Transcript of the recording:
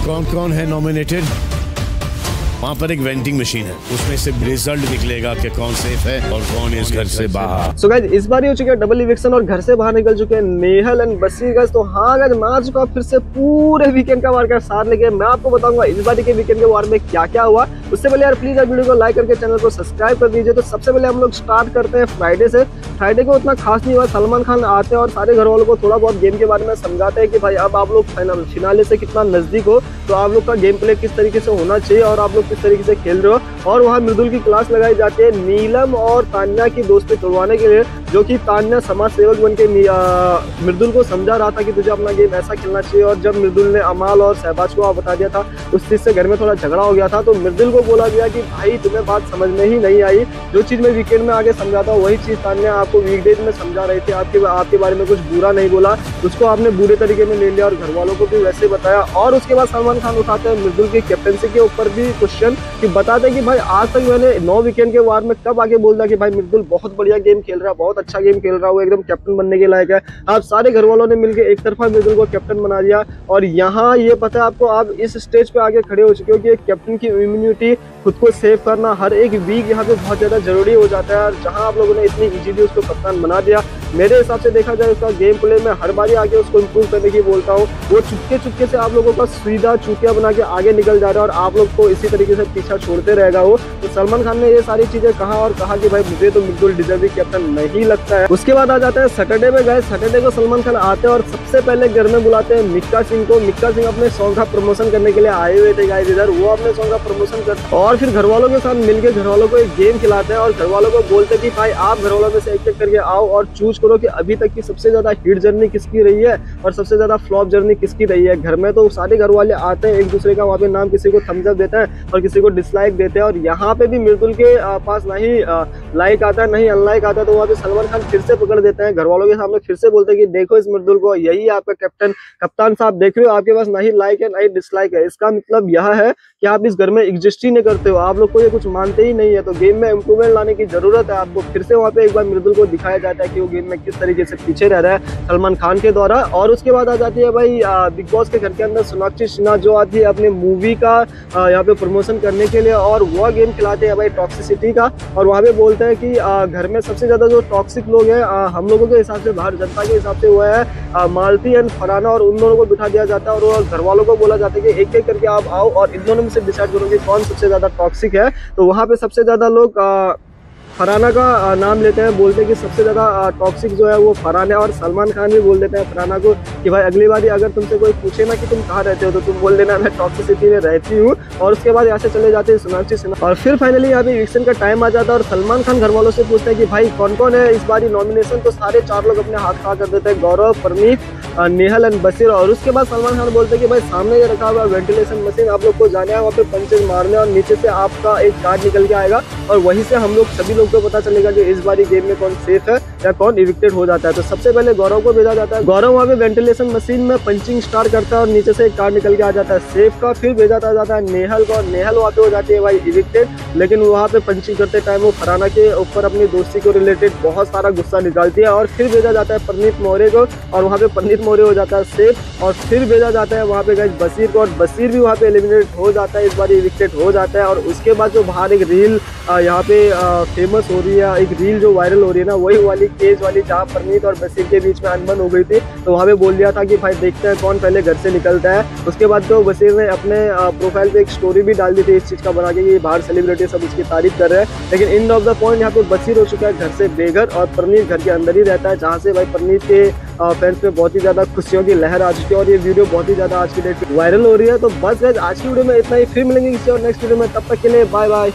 कौन कौन है नॉमिनेटेड? वहाँ पर एक वेंटिंग मशीन है, उसमें से रिजल्ट निकलेगा कि कौन सेफ है और कौन इस घर से बाहर। सो गाइस इस बार हो चुका है डबल इविक्शन और घर से बाहर निकल चुके हैं नेहल एंड बसीर गाइस। तो हाँ गाइस मैं आ चुका फिर से पूरे वीकेंड का वार का साथ लेके मैं आपको बताऊंगा इस बार के वीकेंड के वार में क्या क्या हुआ। उससे पहले यार प्लीज वीडियो को लाइक करके चैनल को सब्सक्राइब कर दीजिए। तो सबसे पहले हम लोग स्टार्ट करते हैं फ्राइडे से। फ्राइडे को उतना खास नहीं हुआ, सलमान खान आते हैं और सारे घर वालों को थोड़ा बहुत गेम के बारे में समझाते हैं कि भाई अब आप लोग फिनाले से कितना नजदीक हो, तो आप लोग का गेम प्ले किस तरीके से होना चाहिए और आप लोग किस तरीके से खेल रहे हो। और वहाँ मृदुल की क्लास लगाई जाती है नीलम और तान्या की दोस्ती तोड़वाने के लिए, जो कि तान्या समाज सेवक बन के मृदुल को समझा रहा था कि तुझे अपना गेम ऐसा खेलना चाहिए। और जब मृदुल ने अमाल और शहबाज को बता दिया था, उस चीज से घर में थोड़ा झगड़ा हो गया था। तो मृदुल को बोला गया कि भाई तुम्हें बात समझ में ही नहीं आई, जो चीज मैं वीकेंड में आगे समझाता हूँ वही चीज तान्या आपको वीकडेज में समझा रही थी। आपके बारे में कुछ बुरा नहीं बोला, उसको आपने बुरे तरीके में ले लिया और घर वालों को भी वैसे बताया। और उसके बाद सलमान खान उठाते हैं मृदुल की कैप्टनसी के ऊपर भी क्वेश्चन कि बताते हैं कि भाई आज तक मैंने 9 वीकेंड के वार में कब आगे बोल दिया कि भाई मृदुल बहुत बढ़िया गेम खेल रहा है, बहुत अच्छा गेम खेल रहा है, वो एकदम कैप्टन बनने के लायक है। आप सारे घर वालों ने मिलकर एक तरफा मृदुल को कैप्टन बना दिया। और यहाँ ये पता है आपको, आप इस स्टेज पे आगे खड़े हो चुके हो कि एक कैप्टन की इम्यूनिटी, खुद को सेव करना हर एक वीक यहाँ पे बहुत ज्यादा जरूरी हो जाता है। और जहाँ आप लोगों ने इतनी इजीली उसको कप्तान बना दिया, मेरे हिसाब से देखा जाए उसका गेम प्ले में हर बारी आगे उसको इम्प्रूव करने की बोलता हूँ। वो चुपके से आप लोगों का सीधा चूतिया बना के आगे निकल जा रहा है और आप लोग को इसी तरीके से पीछा छोड़ते रहेगा वो। तो सलमान खान ने ये सारी चीजें कहा और कहा कि भाई मुझे तो बिल्कुल डिजर्विंग कैप्टन नहीं लगता है। उसके बाद आ जाता है सैटरडे में। गए सैटरडे को सलमान खान आते हैं और सबसे पहले घर में बुलाते हैं मिक्का सिंह को। मिक्का सिंह अपने सॉन्ग का प्रमोशन करने के लिए आए हुए थे गाइस इधर। वो अपने सॉन्ग का प्रमोशन करते और फिर घर वालों के साथ मिलकर घर वालों को एक गेम खिलाते हैं और घर वालों को बोलते हैं कि भाई आप घर वालों में से एक एक करके आओ और चूज करो कि अभी तक की सबसे ज्यादा हिट जर्नी किसकी रही है और सबसे ज्यादा फ्लॉप जर्नी किसकी रही है। घर में तो सारे घर वाले आते हैं, एक दूसरे का वहाँ पे नाम किसी को थम्स अप देते हैं और किसी को डिसलाइक देते हैं। और यहाँ पे भी मृदुल के पास नहीं लाइक आता है नहीं अनलाइक आता है, तो वहाँ पे सलमान खान फिर से पकड़ देते हैं। घर वालों के सामने फिर से बोलते हैं कि देखो इस मृदुल को, यही आपका कप्तान साहब देख रहे हो, आपके पास नहीं लाइक है नहीं डिसलाइक है। इसका मतलब यह है कि आप इस घर में एग्जिस्ट ही नहीं करते हो, आप लोग को ये कुछ मानते ही नहीं है। तो गेम में इंप्रूवमेंट लाने की जरूरत है आपको। फिर से वहाँ पे एक बार मृदुल को दिखाया जाता है कि वो गेम में किस तरीके से पीछे रह रहा है सलमान खान के द्वारा। और उसके बाद आ जाती है भाई बिग बॉस के घर के अंदर सोनाक्षी सिन्हा जो आती है अपने मूवी का यहाँ पे प्रमोशन करने के लिए, और वह गेम खिलाते हैं भाई टॉक्सिसिटी का। और वहाँ पे बोलते हैं कि घर में सबसे ज्यादा जो टॉक्सिक लोग हैं हम लोगों के हिसाब से, बाहर जनता के हिसाब से, वो है मालती एंड फरहाना, और उन दोनों को बिठा दिया जाता है और घर वालों को बोला जाता है कि एक एक करके आप आओ और इन दोनों में से डिसाइड करो कि कौन सबसे ज्यादा टॉक्सिक है। तो वहाँ पे सबसे ज्यादा लोग फरहाना का नाम लेते हैं, बोलते हैं कि सबसे ज्यादा टॉक्सिक जो है वो फरहाना है। और सलमान खान भी बोल देते हैं फरहाना को कि भाई अगली बार अगर तुमसे कोई पूछे ना कि तुम कहाँ रहते हो तो तुम बोल देना मैं टॉक्सिसिटी में रहती हूँ। और उसके बाद यहाँ से चले जाते हैं सोनाक्षी सिन्हा। और फिर फाइनली यहाँ पे इलेक्शन का टाइम आ जाता है और सलमान खान घर वालों से पूछते हैं कि भाई कौन कौन है इस बार नॉमिनेशन। तो सारे 4 लोग अपने हाथ खड़ा कर देते हैं, गौरव, परनीत, नेहल एंड बसीर। और उसके बाद सलमान खान बोलते हैं कि भाई सामने ये रखा हुआ वेंटिलेशन मशीन, आप लोग को जाना है वहाँ पे पंचेज मारने और नीचे से आपका एक कार्ड निकल के आएगा और वहीं से हम लोग सभी लोग को पता चलेगा कि इस बारी गेम में कौन सेफ है या कौन इविक्टेड हो जाता है। तो सबसे पहले गौरव को भेजा जाता है। गौरव वहाँ पे वेंटिलेशन मशीन में पंचिंग स्टार्ट करता है और नीचे से एक कार्ड निकल के आ जाता है सेफ का। फिर भेजा जाता है नेहल को, और नेहल वहाँ पे हो जाती है भाई इविक्टेड। लेकिन वहाँ पे पंचिंग करते टाइम वो फरहाना के ऊपर अपनी दोस्ती को रिलेटेड बहुत सारा गुस्सा निकालती है। और फिर भेजा जाता है परनीत मौर्य को और वहाँ पे परनीत मौर्य हो जाता है सेफ। और फिर भेजा जाता है वहाँ पे गाइस बसीर को और बसीर भी वहाँ पे एलिमिनेट हो जाता है, इस बार इविक्टेड हो जाता है। और उसके बाद जो बाहर एक रील यहाँ पे फेमस हो रही है, एक रील जो वायरल हो रही है ना, वही वाली केस वाली जहाँ परनीत और बसीर के बीच में अनबन हो गई थी। तो वहाँ पे बोल दिया था कि भाई देखते हैं कौन पहले घर से निकलता है। उसके बाद तो बसीर ने अपने प्रोफाइल पे एक स्टोरी भी डाल दी थी इस चीज का बना के कि बाहर सेलिब्रिटी सब उसकी तारीफ कर रहे हैं। लेकिन एंड ऑफ द पॉइंट यहाँ पे बसीर हो चुका है घर से बेघर और परनीत घर के अंदर ही रहता है, जहाँ से भाई परनीत के फैंस पे बहुत ही ज्यादा खुशियों की लहर आ चुकी है। और ये वीडियो बहुत ही ज्यादा आज की डेट वायरल हो रही है। तो बस आज की वीडियो में इतना ही, फिर मिलेंगे किसी और नेक्स्ट वीडियो में, तब तक के लिए बाय बाय।